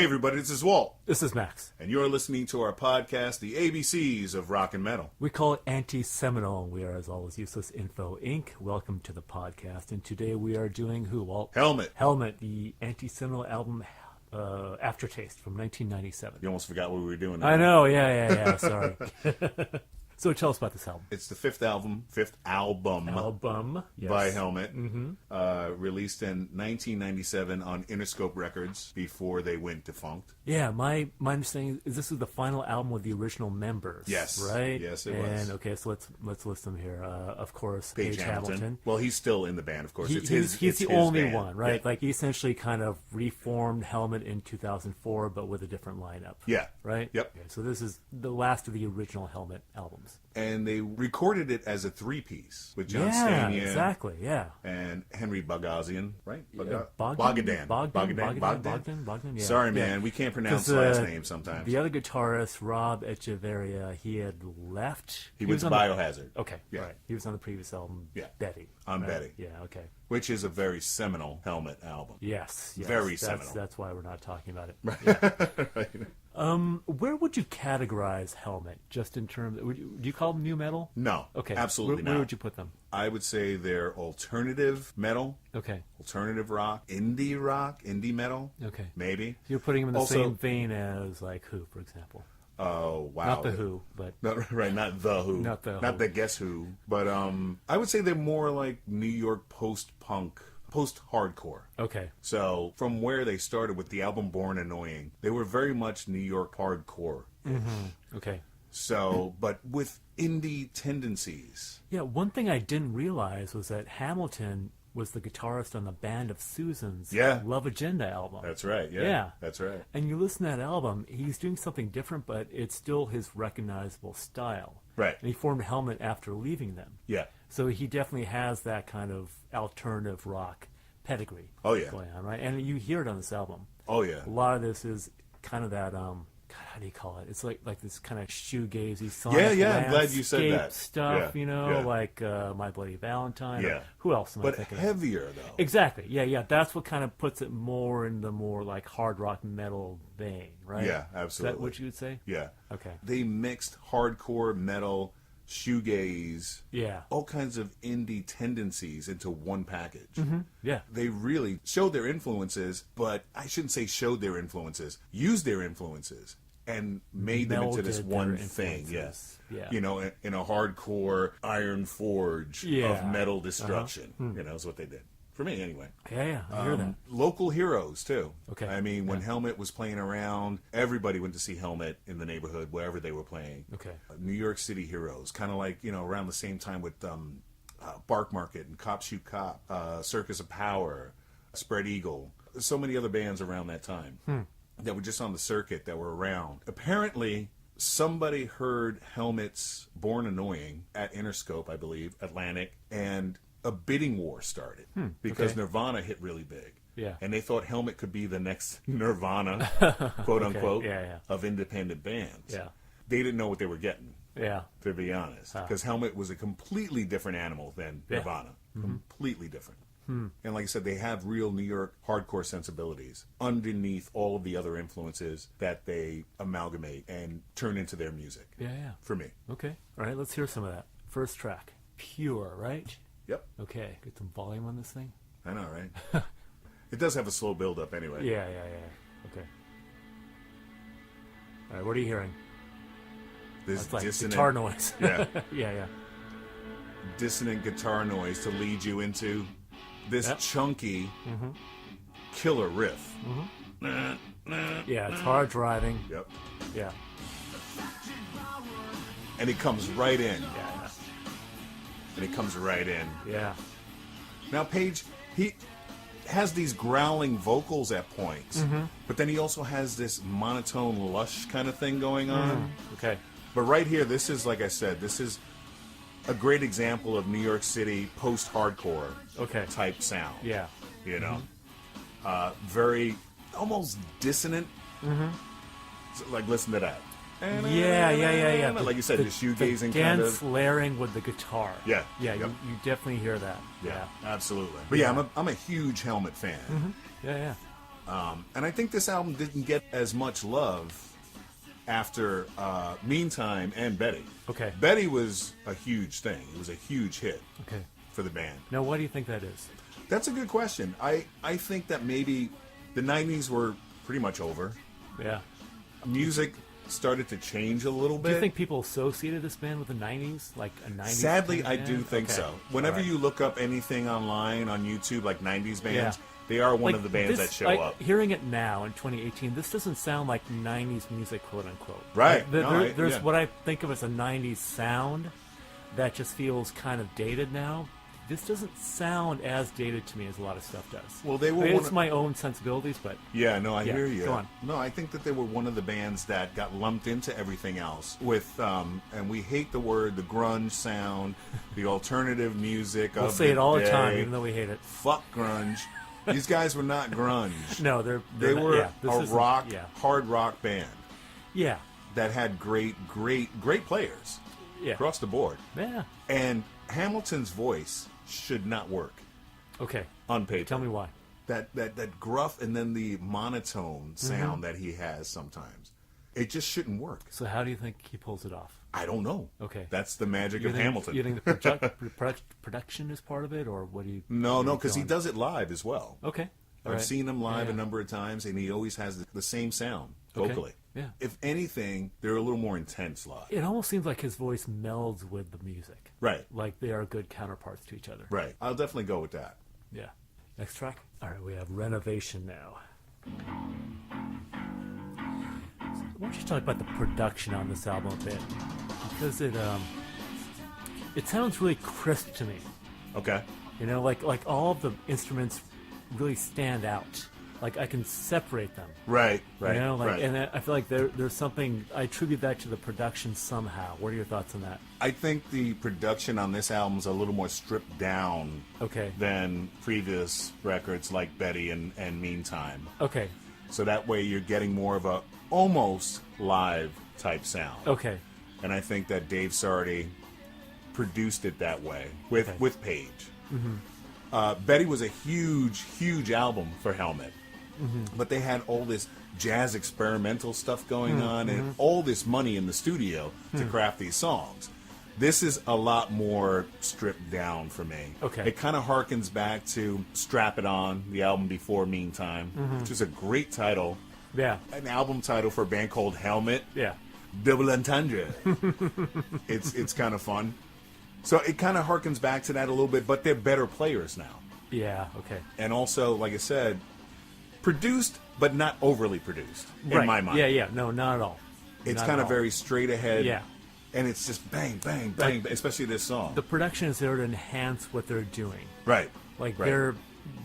Hey everybody, this is Walt. This is Max. And you're listening to our podcast, The ABCs of Rock and Metal. We call it anti-seminal, and we are, as always, Useless Info Inc. Welcome to the podcast. And today we are doing who, Walt? Helmet. Helmet, the anti-seminal album Aftertaste from 1997. You almost forgot what we were doing. I know, yeah, sorry. So tell us about this album. It's the fifth album Yes. by Helmet, released in 1997 on Interscope Records before they went defunct. Yeah, my understanding is this is the final album with the original members. Yes, right. Yes, it was. And okay, so let's list them here. Of course, Page Hamilton. Well, he's still in the band, of course. He's the only band. one, right? Yeah. Like he essentially kind of reformed Helmet in 2004, but with a different lineup. Yeah. Right. Yep. Okay, so this is the last of the original Helmet albums. And they recorded it as a three-piece with John Stanier. Yeah, exactly. Yeah. And Henry Bogosian, right? Bogdan. Bogdan. Yeah. Sorry, man, we can't pronounce last names sometimes. The other guitarist, Rob Echeverria, he had left. He was Biohazard. Okay, yeah. Right. He was on the previous album, Betty. On right? Betty. Yeah, okay. Which is a very seminal Helmet album. Yes. Very seminal. That's why we're not talking about it. Right. Yeah. Right. Where would you categorize Helmet? Just in terms, do you call them new metal? No. Okay. Absolutely not. Where would you put them? I would say they're alternative metal. Okay. Alternative rock, indie metal. Okay. Maybe. So you're putting them in the Also, same vein as like Who, for example. Oh, wow. Not the Who, but not the Who. Not the Who. Not the Guess Who. But I would say they're more like New York post-punk, post-hardcore. Okay. So from where they started with the album Born Annoying, they were very much New York hardcore. Mm-hmm. Okay. So, but with indie tendencies. Yeah, one thing I didn't realize was that Hamilton was the guitarist on the Band of Susans Love Agenda album. That's right, yeah. That's right. And you listen to that album, he's doing something different, but it's still his recognizable style. Right. And he formed Helmet after leaving them. Yeah. So he definitely has that kind of alternative rock pedigree going on, right? And you hear it on this album. Oh, yeah. A lot of this is kind of that, how do you call it? It's like this kind of shoegazy song. Yeah, I'm glad you said that. Stuff, like My Bloody Valentine. Yeah. Who else am I but thinking heavier, of? though. Exactly. Yeah. That's what kind of puts it more in the more like hard rock metal vein, right? Yeah, absolutely. Is that what you would say? Yeah. Okay. They mixed hardcore, metal, shoegaze, all kinds of indie tendencies into one package. Mm-hmm. Yeah. They really showed their influences, but I shouldn't say showed their influences, used their influences and made them into this one thing. Yes. Yeah. You know, in a hardcore iron forge of metal destruction. Is what they did. For me, anyway. Yeah, I hear that. Local heroes, too. Okay. I mean, when Helmet was playing around, everybody went to see Helmet in the neighborhood, wherever they were playing. Okay. New York City heroes, kind of like, around the same time with Bark Market and Cop Shoot Cop, Circus of Power, Spread Eagle. So many other bands around that time that were just on the circuit that were around. Apparently, somebody heard Helmet's Born Annoying at Interscope, I believe, Atlantic, and a bidding war started because Nirvana hit really big. Yeah. And they thought Helmet could be the next Nirvana, quote unquote, of independent bands. Yeah. They didn't know what they were getting. Yeah. To be honest. Because Helmet was a completely different animal than Nirvana. Completely different. And like I said, they have real New York hardcore sensibilities underneath all of the other influences that they amalgamate and turn into their music. Yeah. For me. Okay. All right, let's hear some of that. First track, Pure, right? Yep. Okay, get some volume on this thing. I know, right? It does have a slow build-up anyway. Yeah. Okay. All right, what are you hearing? This That's like dissonant guitar noise. Yeah. Yeah. Dissonant guitar noise to lead you into this chunky killer riff. Yeah, it's hard driving. Yep. Yeah. And it comes right in. Yeah. And it comes right in. Yeah. Now, Page, he has these growling vocals at points, but then he also has this monotone, lush kind of thing going on. Okay. But right here, this is, like I said, this is a great example of New York City post-hardcore type sound. Yeah. Very, almost dissonant. So, like, listen to that. Yeah. Like you said, the shoegazing kind of dense layering with the guitar. Yeah. You definitely hear that. Yeah, absolutely. But yeah, I'm a huge Helmet fan. Yeah. And I think this album didn't get as much love after Meantime and Betty. Okay. Betty was a huge thing. It was a huge hit for the band. Now, why do you think that is? That's a good question. I think that maybe the 90s were pretty much over. Yeah. Music started to change a little bit. Do you think people associated this band with the 90s? Like a 90s Sadly, I band? do think so. Whenever you look up anything online on YouTube, like 90s bands, they are one of the bands that show up. Hearing it now in 2018, this doesn't sound like 90s music, quote unquote. Right. Like, there's what I think of as a 90s sound that just feels kind of dated now. This doesn't sound as dated to me as a lot of stuff does. Well, they were. It's my own sensibilities, but yeah, no, I hear you. Go on. No, I think that they were one of the bands that got lumped into everything else with, and we hate the word, the grunge sound, the alternative music. We'll say it all the time, even though we hate it. Fuck grunge. These guys were not grunge. No, they were a hard rock band. Yeah, that had great players. Yeah. Across the board. Yeah. And Hamilton's voice should not work. Okay. On paper. Tell me why. That gruff and then the monotone sound that he has sometimes. It just shouldn't work. So how do you think he pulls it off? I don't know. Okay. That's the magic of Hamilton. You think the production is part of it, or what do you... No, because he does it live as well. Okay. I've seen him live a number of times, and he always has the same sound vocally. Yeah. If anything, they're a little more intense live. It almost seems like his voice melds with the music. Right. Like they are good counterparts to each other. Right. I'll definitely go with that. Yeah. Next track. All right, we have Renovation now. Why don't you talk about the production on this album a bit? Because it sounds really crisp to me. Okay. You know, like all of the instruments really stand out. Like I can separate them. Right. You know, and I feel like there's something, I attribute that to the production somehow. What are your thoughts on that? I think the production on this album is a little more stripped down than previous records like Betty and Meantime. Okay. So that way you're getting more of a almost live type sound. Okay. And I think that Dave Sardi produced it that way with Page. Mm-hmm. Betty was a huge album for Helmet. Mm-hmm. But they had all this jazz experimental stuff going on and all this money in the studio to craft these songs. This is a lot more stripped down for me. Okay. It kind of harkens back to Strap It On, the album before Meantime, which is a great title. Yeah. An album title for a band called Helmet. Yeah. Double entendre. It's kind of fun. So it kind of harkens back to that a little bit, but they're better players now. Yeah, okay. And also, like I said, produced, but not overly produced, in my mind. Yeah, no, not at all. It's kind of very straight ahead. Yeah. And it's just bang, bang, bang, especially this song. The production is there to enhance what they're doing. Right. Like, they're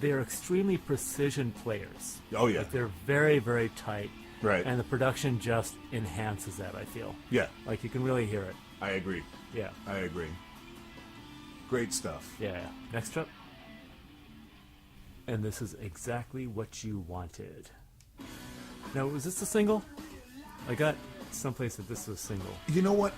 extremely precision players. Oh, yeah. Like, they're very, very tight. Right. And the production just enhances that, I feel. Yeah. Like, you can really hear it. I agree. Yeah. I agree. Great stuff. Yeah. Next up. And this is Exactly What You Wanted. Now, was this a single? I got someplace that this was a single. You know what?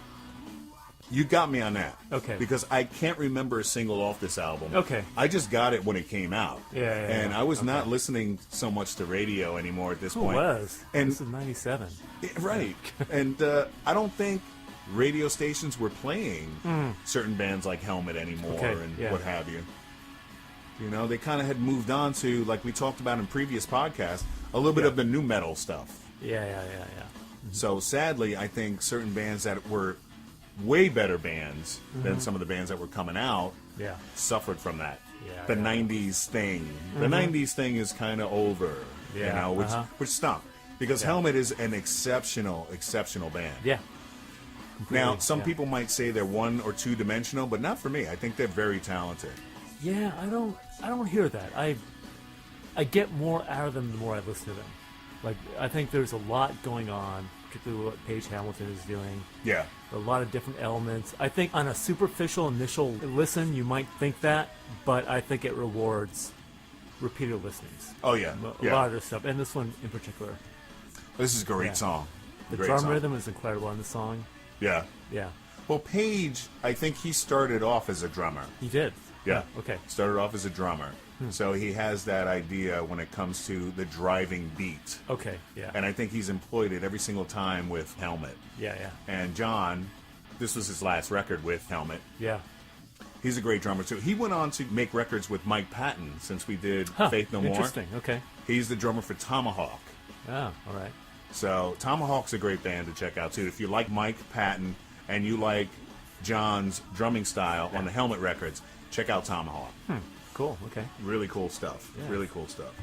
You got me on that. Okay. Because I can't remember a single off this album. Okay. I just got it when it came out. Yeah. And I was not listening so much to radio anymore at this Who point. was? And this is 97. Right. And I don't think radio stations were playing certain bands like Helmet anymore and what have you. You know, they kind of had moved on to, like we talked about in previous podcasts, a little bit of the new metal stuff. Yeah. So sadly, I think certain bands that were way better bands than some of the bands that were coming out suffered from that. The 90s thing. The 90s thing is kind of over, you know, which stunk. Because Helmet is an exceptional band. Yeah. Now, some people might say they're one or two dimensional, but not for me. I think they're very talented. Yeah, I don't hear that. I get more out of them the more I listen to them. Like, I think there's a lot going on, particularly what Paige Hamilton is doing. Yeah. A lot of different elements. I think on a superficial initial listen, you might think that, but I think it rewards repeated listenings. Oh, yeah. A lot of this stuff, and this one in particular. This is a great song. The drum rhythm is incredible on the song. Yeah. Yeah. Well, Paige, I think he started off as a drummer. He did. Yeah. Okay. Started off as a drummer. So he has that idea when it comes to the driving beat. Okay. Yeah. And I think he's employed it every single time with Helmet. Yeah. Yeah. And John, this was his last record with Helmet. Yeah. He's a great drummer, too. He went on to make records with Mike Patton since we did Faith No More. Interesting. Okay. He's the drummer for Tomahawk. Oh, all right. So Tomahawk's a great band to check out, too. If you like Mike Patton and you like John's drumming style on the Helmet records, check out Tomahawk. Cool. Okay. Really cool stuff. Yeah. Really cool stuff.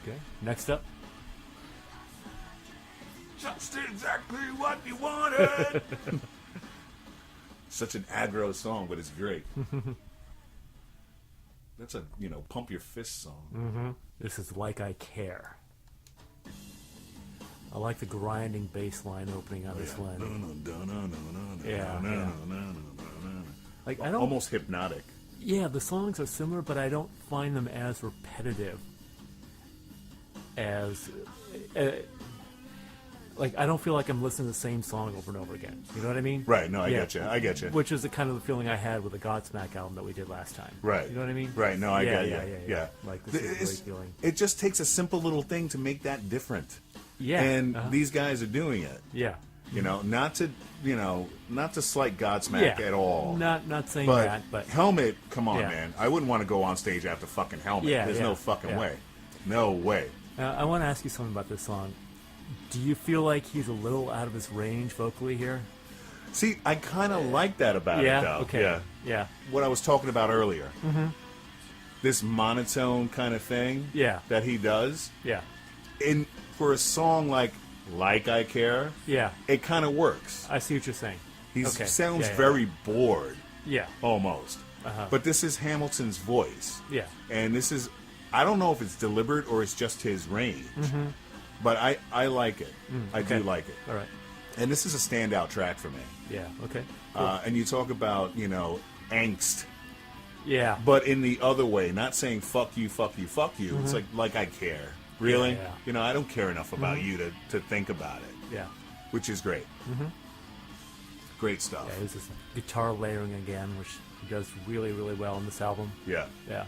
Okay. Next up. Just exactly what you wanted. Such an aggro song, but it's great. That's a, pump your fist song. This is Like I Care. I like the grinding bass line opening on this one. Yeah. Like I don't. Almost hypnotic. Yeah, the songs are similar, but I don't find them as repetitive as. Like, I don't feel like I'm listening to the same song over and over again. You know what I mean? Right, no, I get you. Which is the kind of the feeling I had with the Godsmack album that we did last time. Right. You know what I mean? Right, no, I get you. Yeah. Like, this is a great feeling. It just takes a simple little thing to make that different. Yeah. And these guys are doing it. Yeah. Not to slight Godsmack at all. Not saying that, but Helmet, come on, man. I wouldn't want to go on stage after fucking Helmet. There's no fucking way. No way. I want to ask you something about this song. Do you feel like he's a little out of his range vocally here? See, I kind of like that about it, though. Okay. Yeah. What I was talking about earlier. This monotone kind of thing that he does. Yeah. For a song like I Care, it kind of works. I see what you're saying. He sounds very bored. Yeah. Almost. But this is Hamilton's voice. Yeah. And this is, I don't know if it's deliberate or it's just his range. But I like it. I do like it. All right. And this is a standout track for me. Yeah, okay. Cool. And you talk about, angst. Yeah. But in the other way, not saying fuck you, fuck you, fuck you. It's like I care. Really? Yeah. I don't care enough about you to think about it. Yeah. Which is great. Great stuff. Yeah, there's this guitar layering again, which he does really, really well in this album. Yeah. Yeah.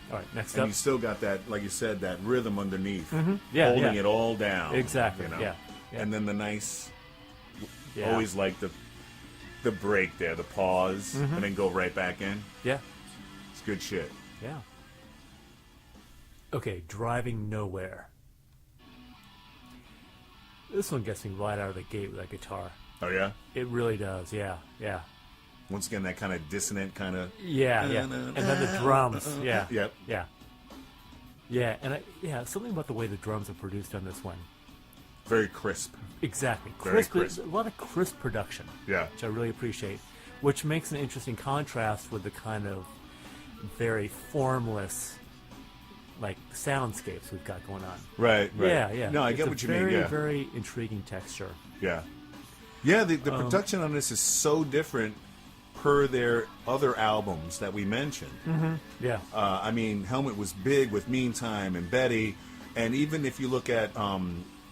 All right, next and up. You still got that, like you said, that rhythm underneath, holding it all down. Exactly. Yeah. And then the nice, always like the break there, the pause, and then go right back in. Yeah. It's good shit. Yeah. Okay, Driving Nowhere. This one gets me right out of the gate with that guitar. Oh yeah. It really does. Yeah. Once again, that kind of dissonant kind of... Yeah. And then the drums. Yeah. Yep. Yeah, and something about the way the drums are produced on this one. Very crisp. Exactly. Very crisp. A lot of crisp production. Yeah. Which I really appreciate. Which makes an interesting contrast with the kind of very formless, like, soundscapes we've got going on. Right. Yeah. No, I get what you mean, yeah. Very intriguing texture. Yeah. Yeah, the production on this is so different per their other albums that we mentioned. Yeah. I mean, Helmet was big with Meantime and Betty, and even if you look at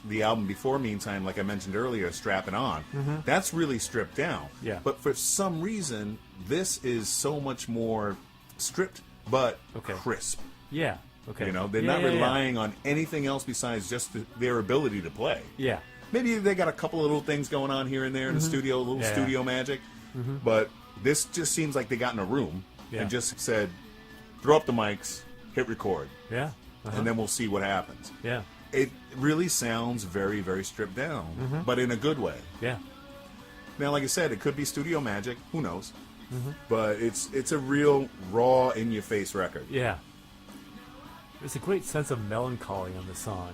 the album before Meantime, like I mentioned earlier, Strappin' On, that's really stripped down. Yeah. But for some reason, this is so much more stripped, but crisp. Yeah. Okay. They're not relying on anything else besides just their ability to play. Yeah. Maybe they got a couple of little things going on here and there in the studio, a little studio magic, but this just seems like they got in a room and just said, throw up the mics, hit record. Yeah. And then we'll see what happens. Yeah. It really sounds very, very stripped down, but in a good way. Yeah. Now, like I said, it could be studio magic. Who knows? But it's a real raw, in-your-face record. Yeah. There's a great sense of melancholy on the song.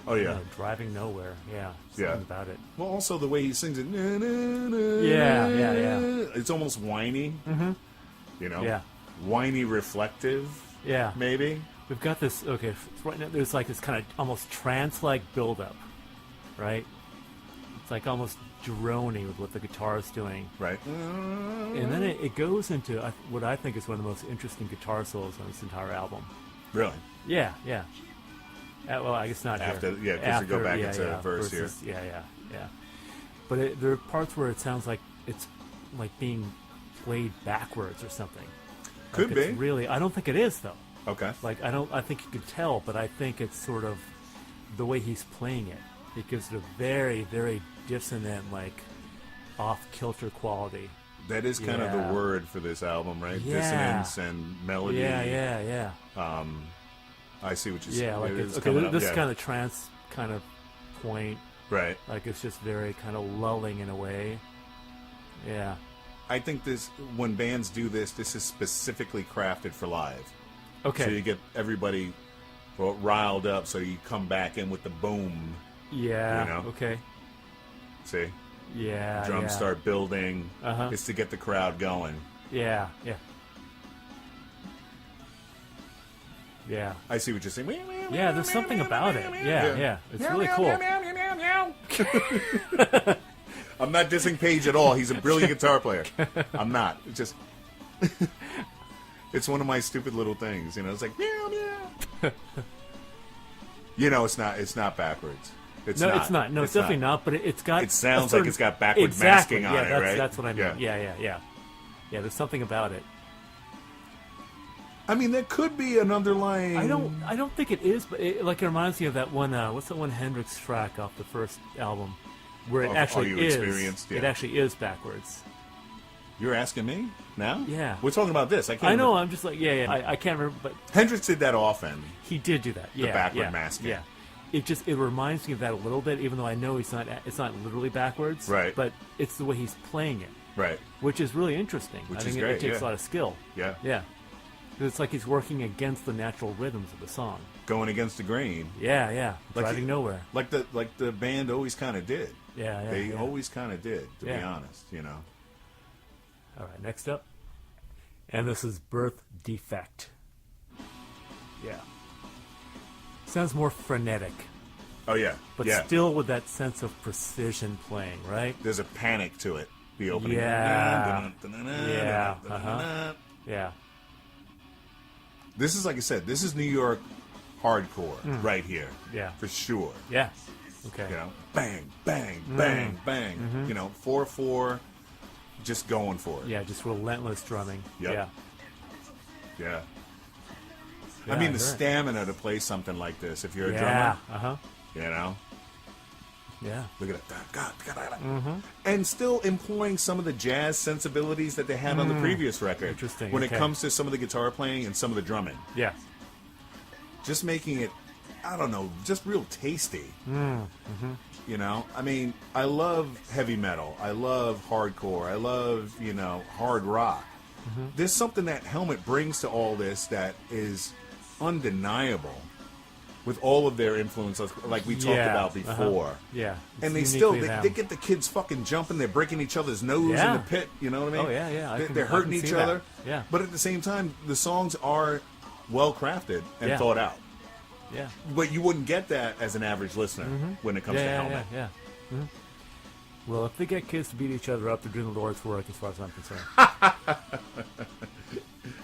Oh, yeah. Driving Nowhere. Yeah. Something about it. Well, also the way he sings it. Na, na, na, Yeah. It's almost whiny. Yeah. Whiny reflective. Yeah. Maybe. We've got this, right now there's like this kind of almost trance-like build-up, right? It's like almost drony with what the guitar is doing. Right. And then it goes into what I think is one of the most interesting guitar solos on this entire album. Really? Yeah. Well, I guess not after, here. Yeah, because we go back into verse versus, here. Yeah. But there are parts where it sounds like it's like being played backwards or something. Could like be. It's really, I don't think it is though. Okay. Like I think you could tell, but I think it's sort of the way he's playing it. It gives it a very, very dissonant, like off-kilter quality. That is kind of Yeah. the word for this album, right? Yeah. Dissonance and melody. Yeah. I see what you're saying. Yeah, like It it's is okay. coming up, This yeah. kind of trance kind of point, Right. like it's just very kind of lulling in a way. Yeah. I think this, when bands do this, this is specifically crafted for live. Okay. So you get everybody riled up, so you come back in with the boom. Yeah. You know? Okay. See? Yeah. Drums yeah. start building. Uh-huh. It's to get the crowd going. Yeah. Yeah. Yeah. I see what you're saying. Yeah. There's something about it. Yeah. It's really cool. I'm not dissing Page at all. He's a brilliant guitar player. I'm not. It's just... it's one of my stupid little things, you know. It's like meow meow. You know, it's not backwards. It's No, not. it's not. No, it's definitely not. But it's got. It sounds a like it's got backward exactly. masking on yeah, it, right? That's what I mean. Yeah. Yeah. There's something about it. I mean, there could be an underlying. I don't think it is, but it reminds me of that one. What's that one Hendrix track off the first album, where it actually You is. Experienced? Yeah. It actually is backwards. You're asking me now? Yeah. We're talking about this. I can't. I know. remember. I'm just like I can't remember, but Hendrix did that often. he did do that. Yeah. backward masking. Yeah. It reminds me of that a little bit, even though I know it's not literally backwards. Right. But it's the way he's playing it, Right. which is really interesting. Which I is think great, it takes yeah. a lot of skill. Yeah. Yeah. It's like he's working against the natural rhythms of the song. Going against the grain. Yeah. Like Driving nowhere. Like the band always kind of did. Yeah. They yeah. always kind of did, to be Yeah. honest. You know. All right, next up. And this is Birth Defect. Yeah. Sounds more frenetic, Oh yeah. but yeah. still with that sense of precision playing, right? There's a panic to it. The opening. Yeah. Yeah, uh-huh. Yeah. This is, like I said, this is New York hardcore right here. Yeah. For sure. Yeah. Okay. You know, bang, bang, bang, bang. Mm-hmm. You know, 4/4, just going for it. Yeah, just relentless drumming. Yep. Yeah. Yeah. Yeah, I mean, I the heard it. stamina to play something like this, if you're a Yeah. drummer, Uh-huh. you know, Yeah. look at it. And still employing some of the jazz sensibilities that they had on the previous record. Interesting, When okay. it comes to some of the guitar playing and some of the drumming. Yeah. Just making it, I don't know, just real tasty. You know, I mean, I love heavy metal. I love hardcore. I love, you know, hard rock. There's something that Helmet brings to all this that is undeniable with all of their influences, like we talked Yeah, about before. Yeah. And It's they still, uniquely they them. get the kids fucking jumping. They're breaking each other's nose Yeah. in the pit. You know what I mean? Oh, yeah. I They're hurting can each see that. other. Yeah. But at the same time, the songs are well crafted and Yeah. thought out. Yeah. But you wouldn't get that as an average listener when it comes to Helmet. Yeah. Well, if they get kids to beat each other up, they're doing the Lord's work as far as I'm concerned.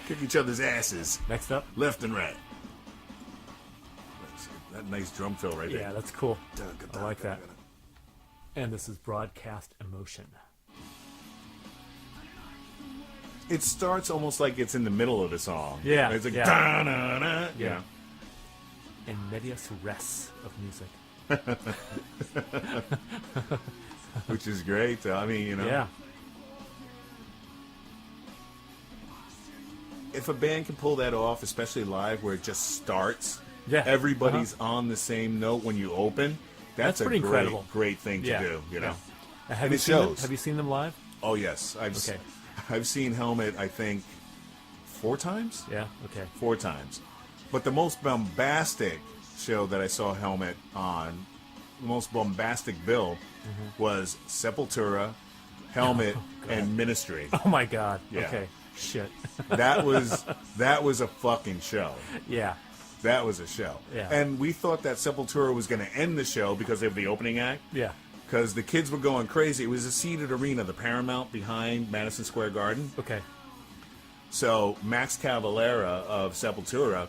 Kick each other's asses, Next up. left and right. That nice drum fill right Yeah, there. that's cool. I like that. And this is Broadcast Emotion. It starts almost like it's in the middle of the song. Yeah, It's like, yeah. da-na-na, you Yeah. know. In medias res of music. Which is great. I mean, you know. Yeah. If a band can pull that off, especially live, where it just starts, Yeah. everybody's on the same note when you open, that's a pretty great, incredible. great thing to Yeah. do, you know. Have And you it seen them? shows. Have you seen them live? Oh, yes. Okay. I've seen Helmet, I think, 4 times? Yeah. Okay. 4 times. But the most bombastic show that I saw Helmet on, the most bombastic bill, was Sepultura, Helmet, and Ministry. Oh my God. Yeah. Okay. Shit. That was a fucking show. Yeah. That was a show. Yeah. And we thought that Sepultura was going to end the show because of the opening act. Yeah. Because the kids were going crazy. It was a seated arena, the Paramount behind Madison Square Garden. Okay. So Max Cavalera of Sepultura,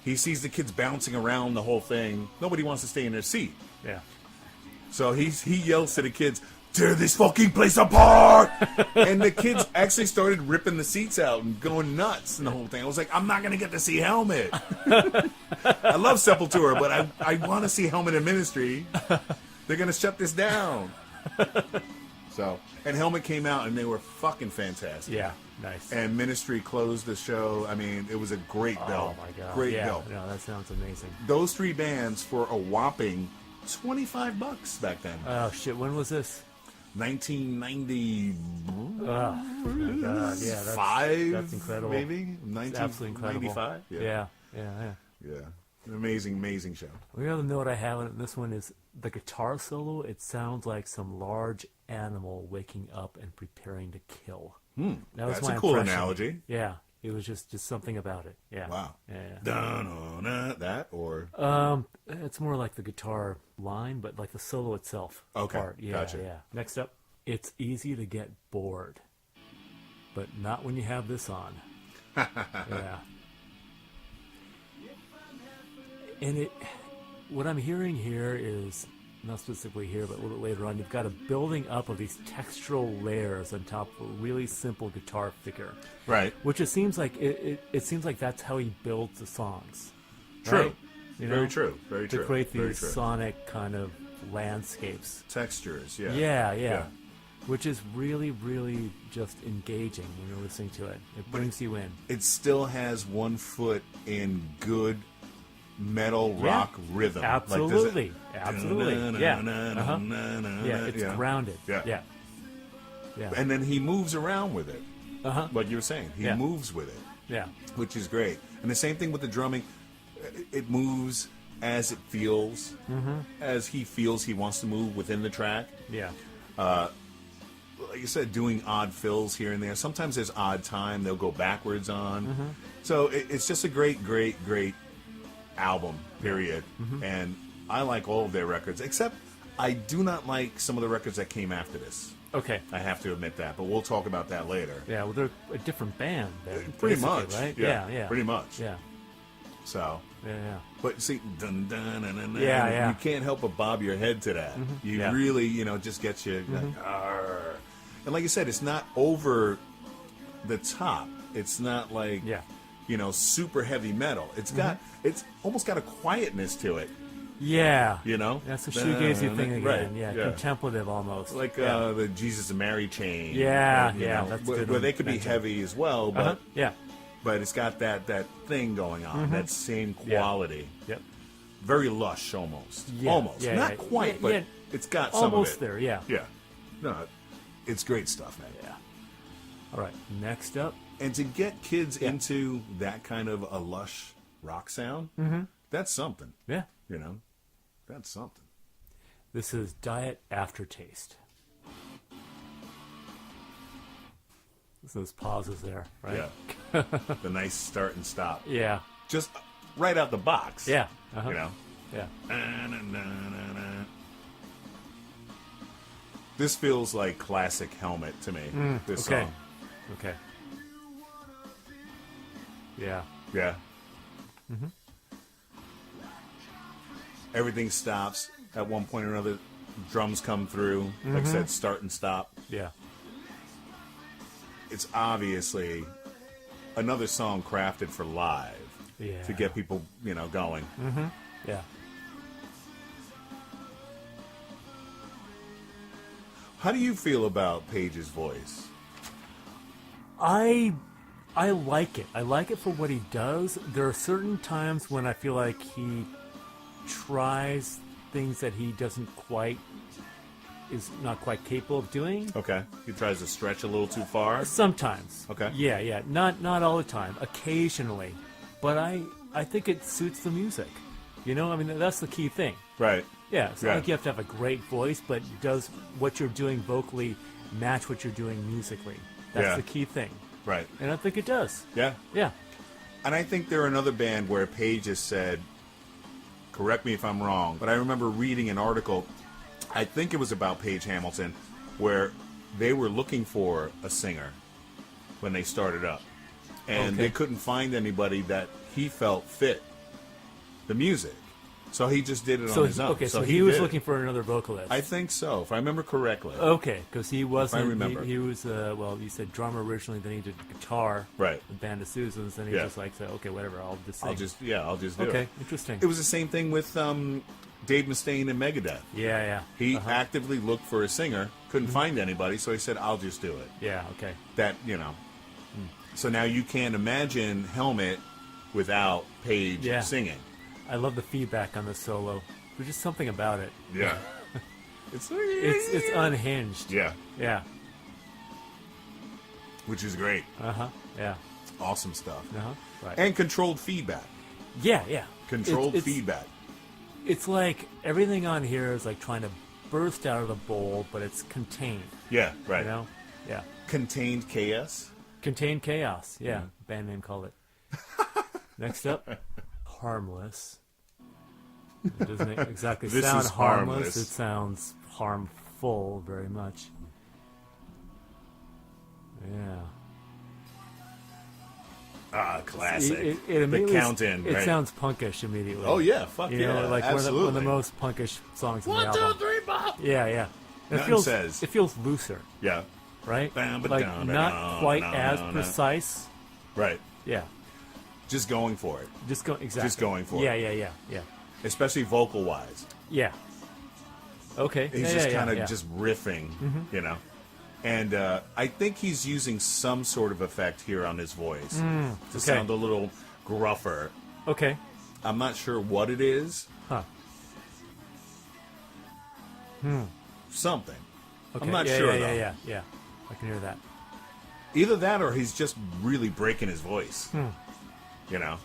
he sees the kids bouncing around the whole thing. Nobody wants to stay in their seat. Yeah. So he yells to the kids, tear this fucking place apart. And the kids actually started ripping the seats out and going nuts and the whole thing. I was like, I'm not going to get to see Helmet. I love Sepultura, but I want to see Helmet in Ministry. They're going to shut this down. So, and Helmet came out and they were fucking fantastic. Yeah, nice. And Ministry closed the show. I mean, it was a great bill. Oh my god. Great yeah, bill. No, that sounds amazing. Those three bands for a whopping $25 back then. Oh shit, when was this? 1990. Oh my god, yeah, that's incredible. Maybe It's absolutely incredible. 1995. Yeah. An amazing show. The other note I have on this one is the guitar solo. It sounds like some large animal waking up and preparing to kill. That was That's my a cool impression. analogy. Yeah, it was just something about it. Yeah. Wow. Yeah. That or It's more like the guitar line, but like the solo itself. Okay, Part. Yeah, gotcha. yeah. Next up, it's easy to get bored, but not when you have this on. Yeah. And what I'm hearing here is, not specifically here, but a little bit later on, you've got a building up of these textural layers on top of a really simple guitar figure. right. Which it seems like it seems like that's how he builds the songs. True. Right? You know? Very true. Very To true. create Very these true. sonic kind of landscapes. Textures. Yeah. Yeah. Which is really, really just engaging when you're listening to it. It brings you in. It still has one foot in good metal rock rhythm. Absolutely. Absolutely. Yeah. Uh-huh. Yeah, Yeah, it's grounded. Yeah. Yeah. Yeah. And then he moves around with it. Uh-huh. Like you were saying, he Yeah. moves with it, Yeah. which is great. And the same thing with the drumming. It moves as it feels, as he feels he wants to move within the track. Yeah. Like you said, doing odd fills here and there. Sometimes there's odd time they'll go backwards on. So it's just a great album, period. And I like all of their records, except I do not like some of the records that came after this. Okay. I have to admit that, but we'll talk about that later. Yeah, well, they're a different band. Then, Pretty basically, much, right? yeah, pretty much. Yeah. So, Yeah. but see, dun, dun, dun, dun, dun, Yeah. you can't help but bob your head to that. You Yeah. really, just gets you. Like, "Arr." And like you said, it's not over the top. It's not like, super heavy metal. It's almost got a quietness to it. Yeah. That's a shoegazy thing again. Right. Yeah, contemplative almost. Like yeah. the Jesus and Mary chain. Yeah, you know, that's where, good where one they could be mentioned. heavy as well, but Yeah. but it's got that thing going on, that same quality. Yep. Very lush, almost. Yeah, Almost. yeah, Not yeah, quite, yeah, but yeah. it's got some Almost of it. there, yeah. Yeah. No, it's great stuff, man. Yeah. All right, next up. And to get kids into that kind of a lush rock sound, that's something. Yeah. That's something. This is Diet Aftertaste. Those pauses there, right? Yeah. The nice start and stop. Yeah. Just right out the box. Yeah. Uh-huh. Yeah. Yeah. This feels like classic Helmet to me. This okay. song. Okay. Yeah. Yeah. Everything stops at one point or another. Drums come through. Like I said, start and stop. Yeah. It's obviously another song crafted for live. Yeah. To get people, going. Yeah. How do you feel about Page's voice? I like it. I like it for what he does. There are certain times when I feel like he tries things that he is not quite capable of doing. Okay. He tries to stretch a little too far. Sometimes. Okay. Yeah. Not all the time. Occasionally. But I think it suits the music. I mean, that's the key thing. Right. Yeah, it's not like you have to have a great voice, but does what you're doing vocally match what you're doing musically? That's the key thing. Right. And I think it does. Yeah. Yeah. And I think they're another band where Page has said, correct me if I'm wrong, but I remember reading an article, I think it was about Page Hamilton, where they were looking for a singer when they started up. And they couldn't find anybody that he felt fit the music. So he just did it So on his own. okay, so he was did it. looking for another vocalist. I think so, if I remember correctly. Okay, because he wasn't. If I remember. He was well. You said drummer originally, then he did guitar. Right. The Band of Susans. Then he Yeah. just like said, okay, whatever. I'll just sing. I'll just do it. Okay, interesting. It was the same thing with Dave Mustaine and Megadeth. Yeah. He actively looked for a singer, couldn't find anybody, so he said, "I'll just do it." Yeah. Okay. That So now you can't imagine Helmet without Page Yeah. singing. I love the feedback on the solo. There's just something about it. Yeah. It's unhinged. Yeah, Yeah. which is great. Yeah. Awesome stuff. Right. And controlled feedback. Yeah. Controlled feedback. It's like everything on here is like trying to burst out of the bowl, but it's contained. Yeah, right. You know? Yeah. Contained chaos. Contained chaos. Yeah. Band name called it. Next up, Harmless. It doesn't exactly This sound is harmless. harmless. It sounds harmful very much. Yeah. Ah, classic. It the immediately count-in. It right? sounds punkish immediately. Oh yeah, fuck You yeah, know, like absolutely. one of the most punkish songs in the 1, album. 2, 3, 4. Yeah. And Nothing it feels looser, Yeah, right? Bam, ba, Like dum, not dum, quite dum, as dum, precise. right. Yeah. Just going for it, Just going for it. Yeah. especially vocal wise. Yeah. Okay. He's just kind of just riffing, you know. And I think he's using some sort of effect here on his voice to sound a little gruffer. Okay. I'm not sure what it is. Huh. Something. Okay. I'm not sure, though. Yeah. I can hear that. Either that or he's just really breaking his voice, you know,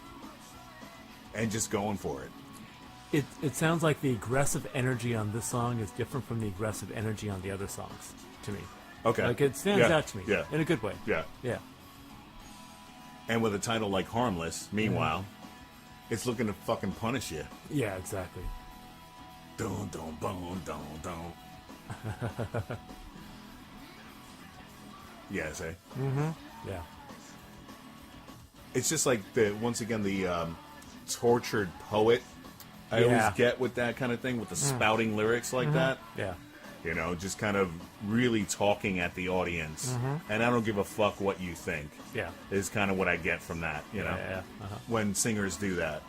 and just going for it. It sounds like the aggressive energy on this song is different from the aggressive energy on the other songs to me. Okay. Like it stands out to me. Yeah. In a good way. Yeah. Yeah. And with a title like Harmless, meanwhile, it's looking to fucking punish you. Yeah, exactly. Dun, dun, dun, dun, dun. Yes, eh? Yeah. It's just like once again the tortured poet. I always get with that kind of thing, with the spouting lyrics like that. Yeah. You know, just kind of really talking at the audience. And I don't give a fuck what you think. Yeah. Is kind of what I get from that, you know, Yeah. when singers do that.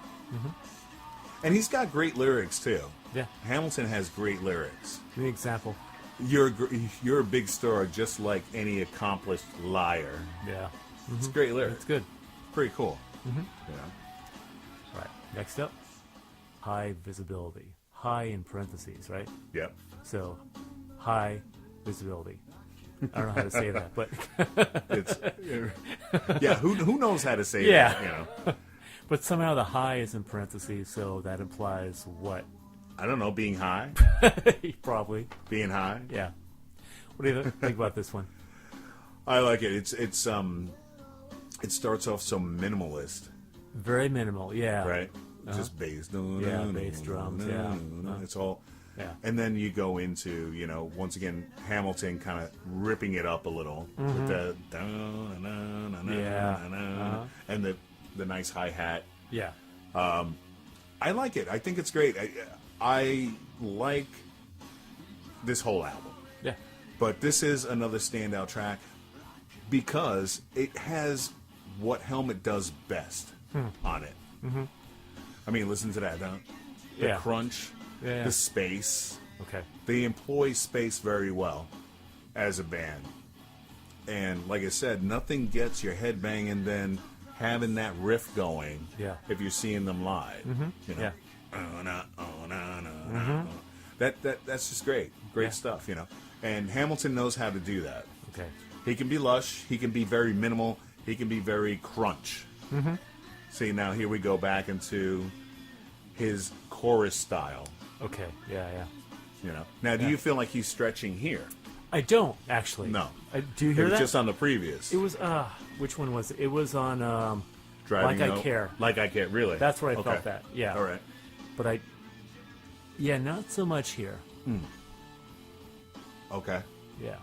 And he's got great lyrics, too. Yeah. Hamilton has great lyrics. Give me an example. You're a big star, just like any accomplished liar. Yeah. It's great lyrics. It's good. Pretty cool. You know? Right. Next up, high visibility. High in parentheses, right? Yep. So, high visibility. I don't know how to say that, but It's yeah. Who knows how to say Yeah. that? You know. but somehow the high is in parentheses, so that implies what? I don't know. Being high. Probably. Being high. Yeah. What do you think about this one? I like it. It starts off so minimalist, Very minimal. Yeah. right? Just bass. Yeah, bass drums, yeah. It's all. Yeah. And then you go into, you know, once again, Hamilton kind of ripping it up a little with the and the nice hi-hat. Yeah. I like it. I think it's great. I like this whole album. Yeah. But this is another standout track because it has what Helmet does best on it. I mean, listen to that. The Yeah. crunch, Yeah. the space. Okay. They employ space very well as a band. And like I said, nothing gets your head banging than having that riff going. Yeah. If you're seeing them live, you know. Yeah. That's just great. Great stuff, you know. And Hamilton knows how to do that. Okay. He can be lush. He can be very minimal. He can be very crunch. See, now here we go back into his chorus style. Okay. Yeah. You know. Now, do you feel like he's stretching here? I don't actually. No. Do you hear It was that? just on the previous. It was which one was it? It was on Driving Like I Note. Care. Like I Care, really? That's where I Okay. felt that. Yeah. All right. But not so much here. Okay. Yeah.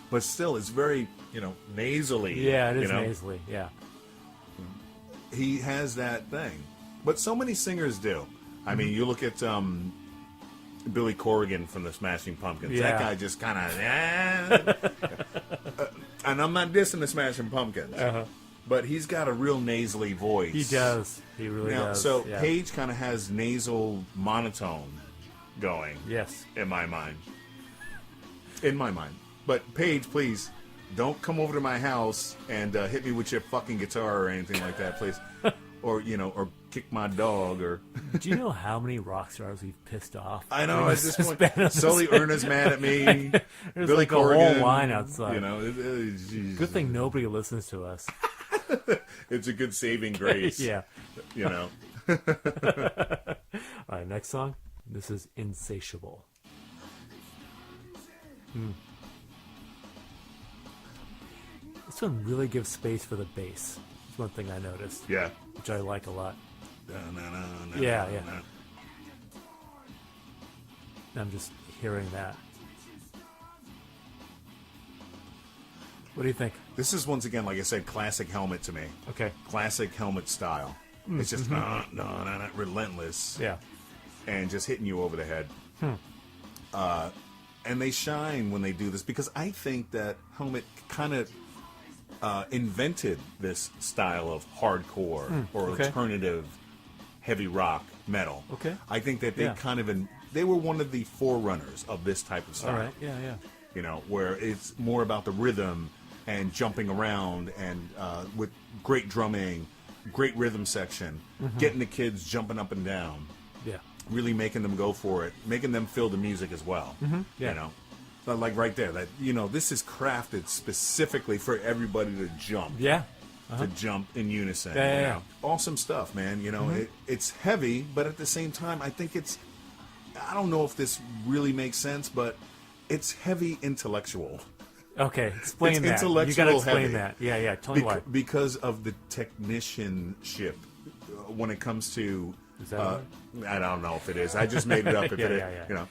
But still, it's very, you know, nasally. Yeah, it is you know? nasally. Yeah. He has that thing. But so many singers do. I mean, you look at Billy Corrigan from the Smashing Pumpkins. Yeah. That guy just kind of... and I'm not dissing the Smashing Pumpkins. But he's got a real nasally voice. He does. He really does. So yeah. Page kind of has nasal monotone going. Yes. In my mind. But Paige, please, don't come over to my house and hit me with your fucking guitar or anything like that, please. Or kick my dog or... Do you know how many rock stars we've pissed off? I know, at this point. Sully Erna's mad at me. There's Billy like Corrigan, a whole line outside. Good thing nobody listens to us. It's a good saving grace. Yeah. All right, next song. This is Insatiable. This one really gives space for the bass. That's one thing I noticed. Yeah. Which I like a lot. Yeah. Yeah. I'm just hearing that. What do you think? This is, once again, like I said, classic Helmet to me. Okay. Classic Helmet style. It's just relentless. Yeah. And just hitting you over the head. And they shine when they do this, because I think that Helmet kind of invented this style of hardcore or alternative heavy rock metal. Okay. I think that they they were one of the forerunners of this type of style. All right. Yeah. Where it's more about the rhythm and jumping around and with great drumming, great rhythm section, getting the kids jumping up and down. Yeah. Really making them go for it, making them feel the music as well. Yeah. But like right there, that this is crafted specifically for everybody to jump. Yeah. To jump in unison. Yeah. Awesome stuff, man. It's heavy, but at the same time, I think I don't know if this really makes sense, but it's heavy intellectual. Okay, explain It's that. intellectual You gotta explain heavy. that. Yeah. Tell me why. Because of the technicianship when it comes to... Is that right? I don't know if it is. I just made it up. If it is, Yeah.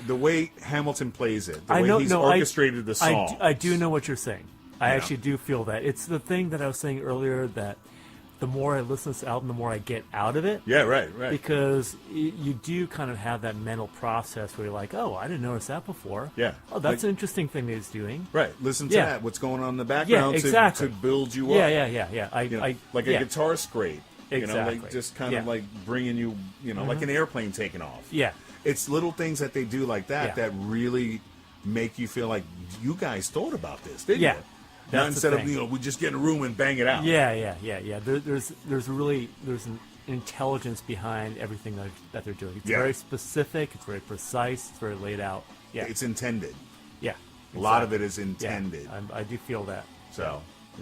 The way Hamilton plays it, the I way know, he's no, orchestrated the song. I do know what you're saying. I Yeah. actually do feel that. It's the thing that I was saying earlier, that the more I listen to this album, the more I get out of it. Yeah, right. Because you do kind of have that mental process where you're like, oh, I didn't notice that before. Yeah. Oh, that's an interesting thing that he's doing. Right. Listen to Yeah. that. What's going on in the background exactly. to build you up. Yeah. Like a guitar scrape. Exactly. Like just kind of like bringing you, like an airplane taking off. Yeah. It's little things that they do like that Yeah. that really make you feel like you guys thought about this, didn't Yeah. you? That's Not the instead of thing. we just get in a room and bang it out. Yeah. There's an intelligence behind everything that they're doing. It's very specific. It's very precise. It's very laid out. Yeah. It's intended. Yeah. A lot of it is intended. Yeah, I do feel that. So,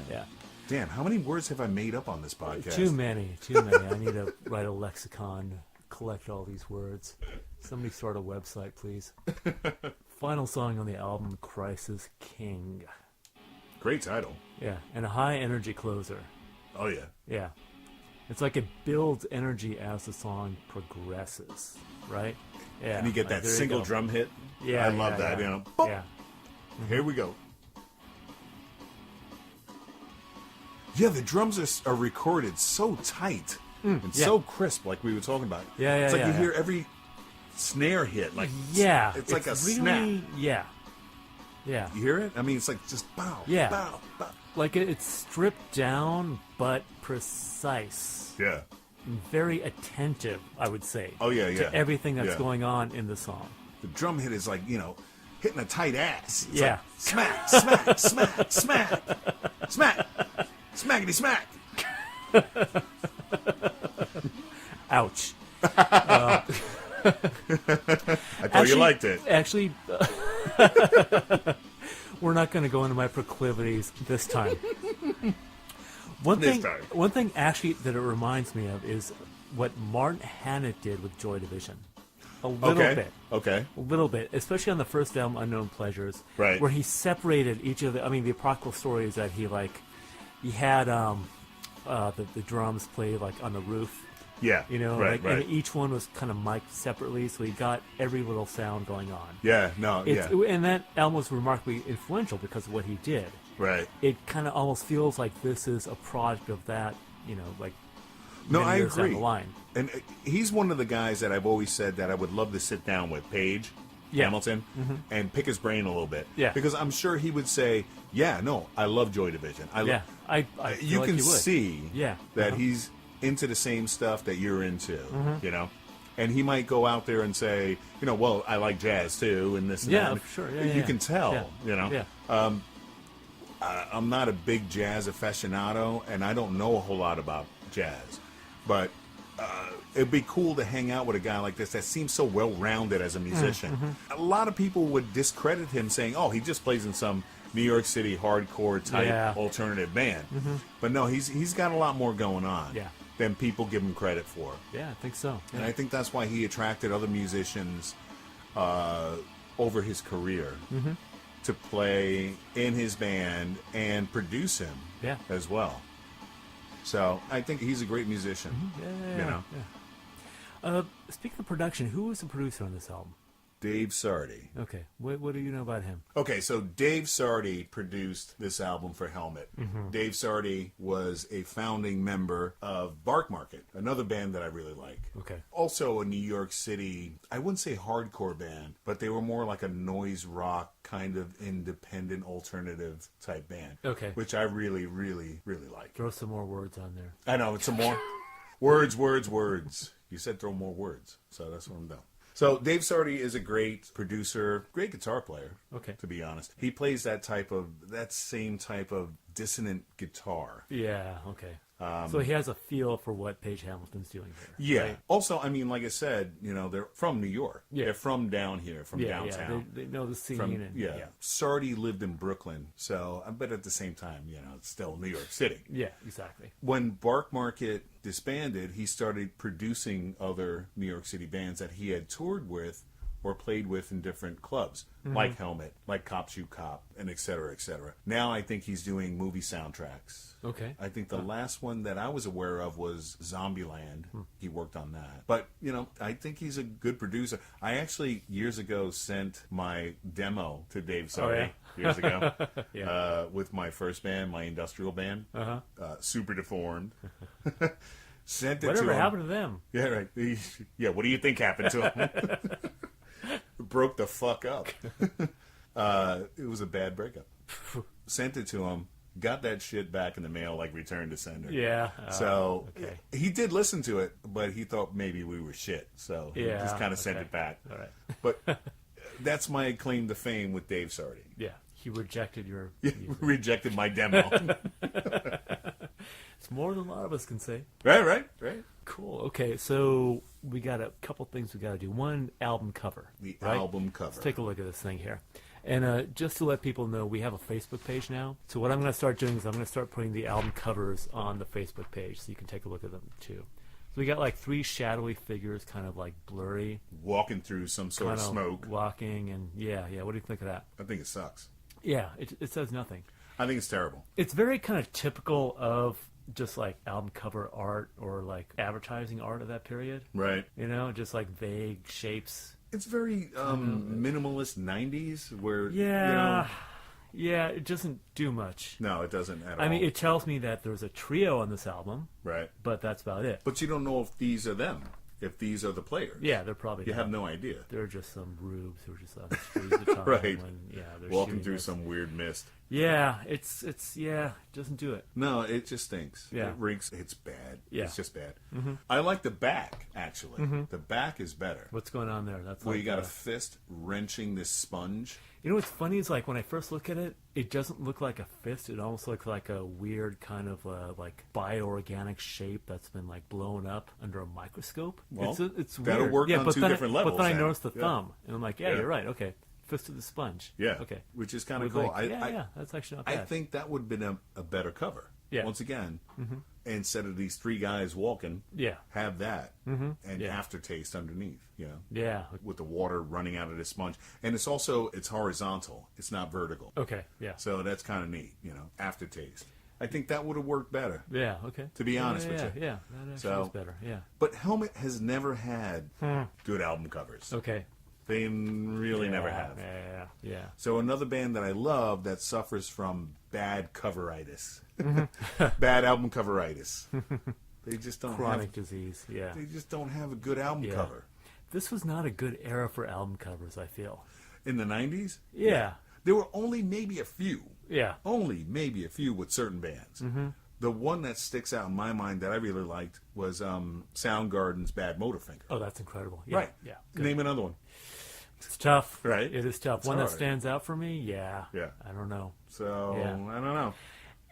Yeah. damn, how many words have I made up on this podcast? Too many. I need to write a lexicon, collect all these words. Somebody start a website, please. Final song on the album, Crisis King. Great title. Yeah, and a high energy closer. Oh, yeah. Yeah. It's like it builds energy as the song progresses, right? Yeah. And you get like, that there you single go. drum hit. Yeah, I love that. Yeah. Boop. Yeah. Here we go. Yeah, the drums are recorded so tight and so crisp, like we were talking about. Yeah, It's like you yeah. hear every snare hit, like it's like a really, snap. Yeah. Yeah. You hear it? I mean, it's like just bow, Yeah. bow, bow. Like it's stripped down but precise. Yeah. Very attentive, I would say. Oh, yeah. To everything that's Yeah. going on in the song. The drum hit is like, hitting a tight ass. It's Yeah. like, smack, smack, smack, smack, smackity smack. Ouch. I thought you liked it. Actually, we're not going to go into my proclivities this time. One thing actually that it reminds me of is what Martin Hannett did with Joy Division. A little bit. Okay. A little bit, especially on the first album, Unknown Pleasures, Right. where he separated each of the apocryphal story is that he had the drums played like on the roof. Yeah. Right. And each one was kind of mic'd separately, so he got every little sound going on. Yeah. No. And that album was remarkably influential because of what he did. Right. It kind of almost feels like this is a product of that, No, many I years agree. down the line. And he's one of the guys that I've always said that I would love to sit down with Paige Hamilton and pick his brain a little bit. Yeah. Because I'm sure he would say, yeah, no, I love Joy Division. I feel you like can he would. see Yeah. that he's into the same stuff that you're into, you know? And he might go out there and say, you know, well, I like jazz too, and this and that. For sure. You can tell, you know? Yeah. I'm not a big jazz aficionado, and I don't know a whole lot about jazz. But it'd be cool to hang out with a guy like this that seems so well-rounded as a musician. A lot of people would discredit him saying, oh, he just plays in some New York City hardcore type alternative band. But no, he's got a lot more going on than people give him credit for. Yeah, I think so. Yeah. And I think that's why he attracted other musicians over his career to play in his band and produce him as well. So I think he's a great musician. Speaking of production, who was the producer on this album? Dave Sardi. Okay, what do you know about him? Okay, so Dave Sardi produced this album for Helmet. Dave Sardi was a founding member of Bark Market, another band that I really like. Okay. Also a New York City, I wouldn't say hardcore band, but they were more like a noise rock kind of independent alternative type band. Okay. Which I really, really, really like. Throw some more words on there. I know, it's some more words. You said throw more words, so that's what I'm doing. So Dave Sardi is a great producer, great guitar player. Okay. To be honest, he plays that same type of dissonant guitar. Yeah. Okay. So he has a feel for what Paige Hamilton's doing here. Yeah. Right? Also, I mean, like I said, you know, they're from New York. Yeah. They're from down here, from downtown. They know the scene. And Sardi lived in Brooklyn, so but at the same time, you know, it's still New York City. Yeah, exactly. When Bark Market disbanded, he started producing other New York City bands that he had toured with or played with in different clubs, like Helmet, like Cop Shoot Cop, and et cetera, et cetera. Now I think he's doing movie soundtracks. Okay. I think the last one that I was aware of was Zombieland. He worked on that. But, you know, I think he's a good producer. I actually, years ago, sent my demo to Dave Sardi, years ago, with my first band, my industrial band, Super Deformed. Sent it Whatever to him. happened to them? Yeah, right. Yeah, what do you think happened to him? Broke the fuck up. It was a bad breakup. Sent it to him. Got that shit back in the mail like return to sender. Yeah. So he did listen to it, but he thought maybe we were shit. So he just kind of sent it back. All right. But that's my claim to fame with Dave Sardi. Yeah. He rejected your Rejected my demo. It's more than a lot of us can say. Right. Cool. Okay, so we got a couple things we got to do. One, album cover. The album cover. Let's take a look at this thing here. And just to let people know, we have a Facebook page now. So what I'm going to start doing is I'm going to start putting the album covers on the Facebook page so you can take a look at them too. So we got like three shadowy figures, kind of like blurry. Walking through some sort of smoke. Walking, and yeah. What do you think of that? I think it sucks. Yeah, it says nothing. I think it's terrible. It's very kind of typical of just like album cover art or like advertising art of that period. Right. You know, just like vague shapes. It's very minimalist 90s where, yeah, it doesn't do much. No, it doesn't at all. I mean, it tells me that there's a trio on this album. Right. But that's about it. But you don't know if these are them, if these are the players. Yeah, they're probably You have no idea. They're just some rubes who are just on the streets of the time. Right. They're walking through some weird mist. Yeah, it doesn't do it. No, it just stinks. Yeah. It reeks. It's bad. Yeah. It's just bad. I like the back, actually. The back is better. What's going on there? That's where like you got a fist wrenching this sponge. You know what's funny is like when I first look at it, it doesn't look like a fist. It almost looks like a weird kind of like bioorganic shape that's been like blown up under a microscope. Well, it's that'll weird. work on two different levels. But then I then. noticed the thumb, and I'm like, you're right. Okay, fist of the sponge. Yeah. Okay. Which is kind of cool. Like, that's actually not bad. I think that would have been a better cover. Yeah. Once again, instead of these three guys walking, have that and aftertaste underneath, you know? Yeah. With the water running out of the sponge. And it's horizontal. It's not vertical. Okay, yeah. So that's kind of neat, you know, aftertaste. I think that would have worked better. Yeah, okay. To be honest with you. Yeah, that actually is better, yeah. But Helmet has never had good album covers. Okay. They really never have. Yeah. So another band that I love that suffers from bad coveritis. Bad album coveritis. They just don't Chronic disease, yeah. They just don't have a good album cover. This was not a good era for album covers, I feel. In the 90s? Yeah. There were only maybe a few. Yeah. Only maybe a few with certain bands. Mm-hmm. The one that sticks out in my mind that I really liked was Soundgarden's Bad Motorfinger. Oh, that's incredible. Yeah. Right. Yeah. Good. Name another one. It's tough. Right. It is tough. It's One that hard. stands out for me? Yeah. Yeah. I don't know. So, Yeah. I don't know.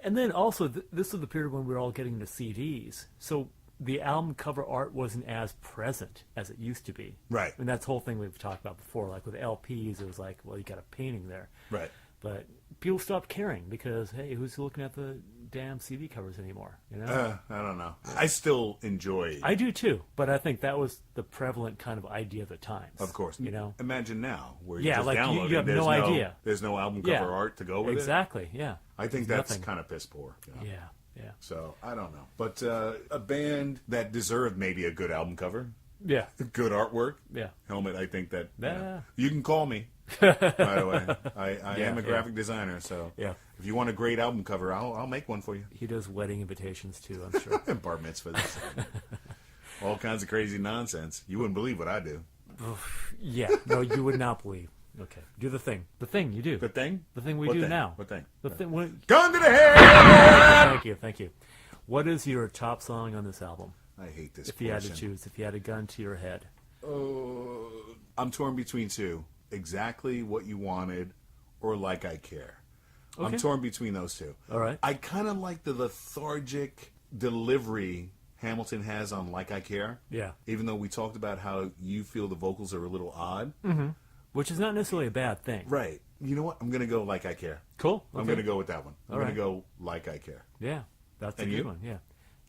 And then also, this was the period when we were all getting the CDs. So the album cover art wasn't as present as it used to be. Right. And that's the whole thing we've talked about before. Like with LPs, it was like, well, you got a painting there. Right. But people stopped caring because, hey, who's looking at the damn CD covers anymore? You know? I don't know. I still enjoy. I do too, but I think that was the prevalent kind of idea of the times. Of course. You know? Imagine now where you Yeah, just like, you download it. have There's no idea. There's no album cover Yeah. art to go with it. Exactly, yeah. I think There's that's nothing. kind of piss poor. You know? Yeah. So, I don't know. But a band that deserved maybe a good album cover, Yeah. good artwork, Yeah. Helmet, I think that Yeah. you can call me, by the way. I Yeah, am a yeah. graphic designer, so Yeah. if you want a great album cover, I'll make one for you. He does wedding invitations too, I'm sure. Bar mitzvahs. All kinds of crazy nonsense. You wouldn't believe what I do. Yeah. No, you would not believe. Okay. Do the thing. The thing you do. The thing? The thing we What do thing? now. What thing? The thing. What, Gun to the head! thank you. What is your top song on this album? I hate this If you had to portion. choose, if you had a gun to your head. I'm torn between two. Exactly What You Wanted or Like I Care. I'm Okay. torn between those two. All right. I kind of like the lethargic delivery Hamilton has on Like I Care. Yeah. Even though we talked about how you feel the vocals are a little odd. Which is not necessarily a bad thing. Right. You know what? I'm going to go Like I Care. Cool. I'm Okay. going to go with that one. I'm All going right. to go Like I Care. Yeah. That's a And good you? one. Yeah.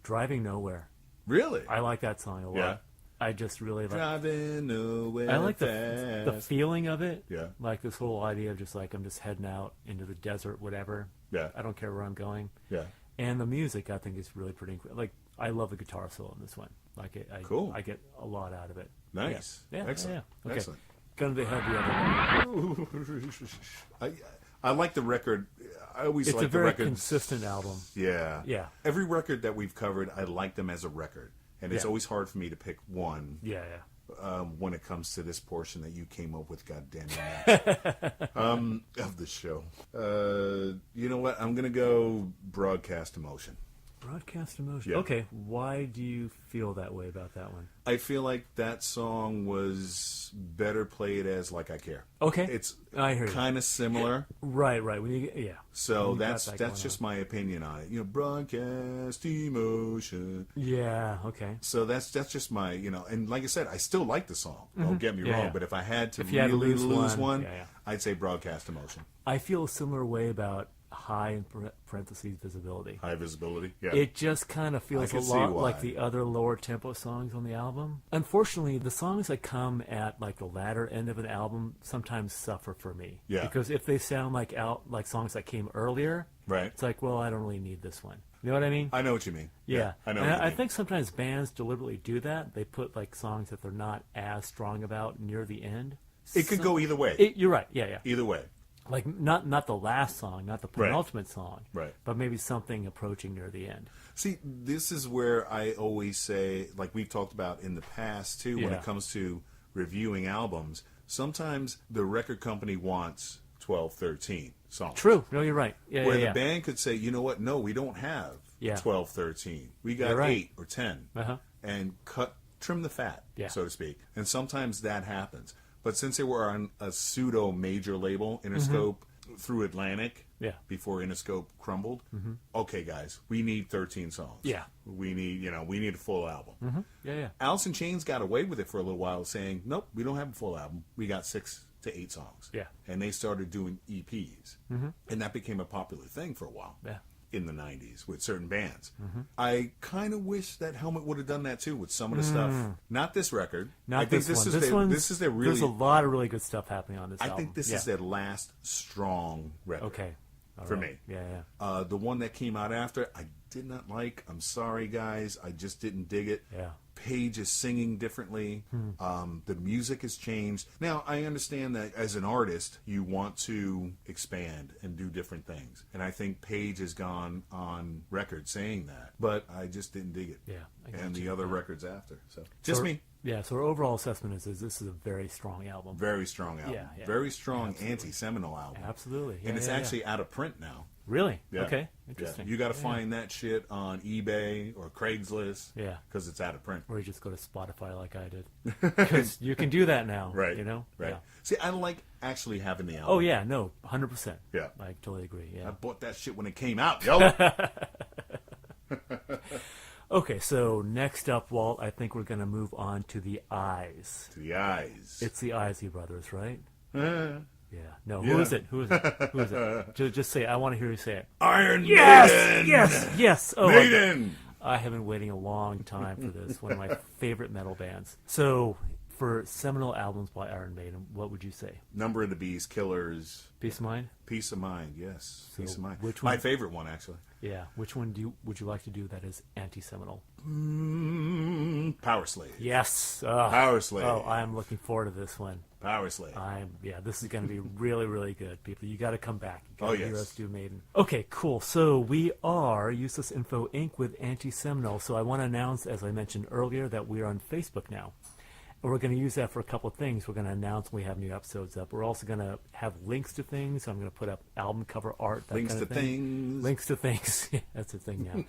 Driving Nowhere. Really? I like that song a lot. Yeah. I just really like. Driving nowhere I like the fast. feeling of it. Yeah. Like this whole idea of just like I'm just heading out into the desert, whatever. Yeah. I don't care where I'm going. Yeah. And the music, I think, is really pretty incredible. Like I love the guitar solo in this one. Like Cool. I get a lot out of it. Nice. Yeah. Excellent. Yeah. Okay. Excellent. Gun to the head, the other one. I like the record. I always It's like a very the record. consistent album. Yeah. Yeah. Every record that we've covered, I like them as a record. And it's Yeah. always hard for me to pick one Yeah. when it comes to this portion that you came up with, goddamn it, of the show. You know what? I'm going to go Broadcast Emotion. Broadcast Emotion. Yeah. Okay. Why do you feel that way about that one? I feel like that song was better played as Like I Care. Okay. It's I hear you. kind of similar. Right. When you yeah. So When you got that's that going just on. my opinion on it. You know, Broadcast Emotion. Yeah. Okay. So that's just my, and like I said, I still like the song. Don't get me Mm-hmm. Yeah, wrong, yeah. but if I had to If you had to really lose lose one, one, yeah. I'd say Broadcast Emotion. I feel a similar way about high in parentheses visibility. High visibility. Yeah. It just kind of feels I a can see lot why. like the other lower tempo songs on the album. Unfortunately, the songs that come at like the latter end of an album sometimes suffer for me. Yeah. Because if they sound like songs that came earlier, Right. it's like, well, I don't really need this one. You know what I mean? I know what you mean. Yeah. I know And what you I mean. think sometimes bands deliberately do that. They put like songs that they're not as strong about near the end. It could go either way. You're right. Yeah. Either way. Like not the last song, not the Right. penultimate song, Right. but maybe something approaching near the end. See, this is where I always say, like we've talked about in the past too, when Yeah. it comes to reviewing albums, sometimes the record company wants 12, 13 songs. True. No, you're right. Yeah, Where yeah, the band could say, you know what, no, we don't have Yeah. 12, 13. We got You're right. 8 or 10. Uh-huh. And trim the fat, Yeah. so to speak. And sometimes that happens. But since they were on a pseudo major label, Interscope, through Atlantic, Mm-hmm. Yeah. Mm-hmm. before Interscope crumbled, okay, guys, we need 13 songs. Yeah. We need a full album. Yeah. Alice in Chains got away with it for a little while, saying, nope, we don't have a full album. We got 6 to 8 songs. Yeah. And they started doing EPs. And that became a popular thing for a while. Yeah. In the 90s with certain bands. I kind of wish that Helmet would have done that too with some of the stuff. Not this record. Not I think this one. This is their really. There's a lot of really good stuff happening on this I album. think this Yeah. is their last strong record. Okay. All for right. me. Yeah. The one that came out after, I did not like. I'm sorry, guys. I just didn't dig it. Yeah. Page is singing differently. The music has changed. Now, I understand that as an artist, you want to expand and do different things. And I think Page has gone on record saying that. But I just didn't dig it. Yeah. And the other records after. So just me. Yeah, so our overall assessment is this is a very strong album. Very strong album. Yeah. Very strong anti-seminal album. Absolutely. Yeah, And it's actually out of print now. Really? Yeah. Okay. Interesting. Yeah. You got to find that shit on eBay or Craigslist. Yeah. Because it's out of print. Or you just go to Spotify like I did. Because you can do that now. Right. You know? Right. Yeah. See, I like actually having the album. Oh, yeah. No, 100%. Yeah. I totally agree. Yeah. I bought that shit when it came out, yo. Okay, so next up, Walt, I think we're going to move on to the Eyes. To the Eyes. It's the Isley Brothers, right? Yeah. No, Yeah. who is it? Who is it? Who is it? Just say it. I want to hear you say it. Iron Yes! Maiden! Yes! Oh, Maiden! I have been waiting a long time for this. One of my favorite metal bands. So, for seminal albums by Iron Maiden, what would you say? Number of the Beast, Killers. Peace of Mind? Peace of Mind, yes. So Peace of Mind. which My one- favorite one, actually. Yeah. Which one would you like to do that is anti-seminal? Power Slave. Yes. Power Slave. Oh, I'm looking forward to this one. Power Slave. This is going to be really, really good, people. You got to come back. You got to hear yes. us do Maiden. Okay, cool. So we are Useless Info Inc. with Anti-Seminal. So I want to announce, as I mentioned earlier, that we're on Facebook now. And we're going to use that for a couple of things. We're going to announce when we have new episodes up. We're also going to have links to things. I'm going to put up album cover art, that Links kind of to thing. things. Links to things. That's a thing now.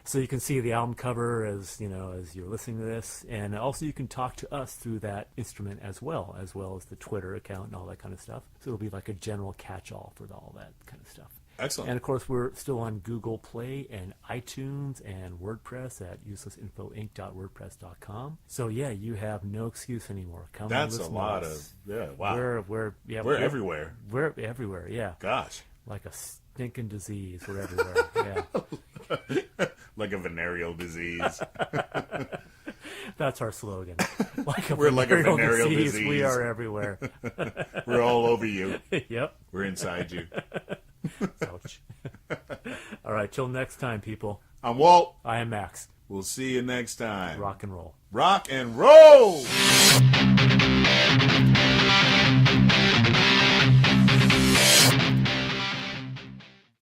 So you can see the album cover as you're listening to this, and also you can talk to us through that instrument as well as the Twitter account and all that kind of stuff. So it'll be like a general catch-all for all that kind of stuff. Excellent. And of course, we're still on Google Play and iTunes and WordPress at uselessinfoinc.wordpress.com. So yeah, you have no excuse anymore. Come That's and a listen lot to of... us. Yeah, wow. We're everywhere. We're everywhere. Yeah. Gosh. Like a stinking disease. We're everywhere. Yeah. Like a venereal disease. That's our slogan. We're like a venereal disease. We are everywhere. We're all over you. Yep. We're inside you. Ouch. All right. Till next time, people. I'm Walt. I am Max. We'll see you next time. Rock and roll. Rock and roll!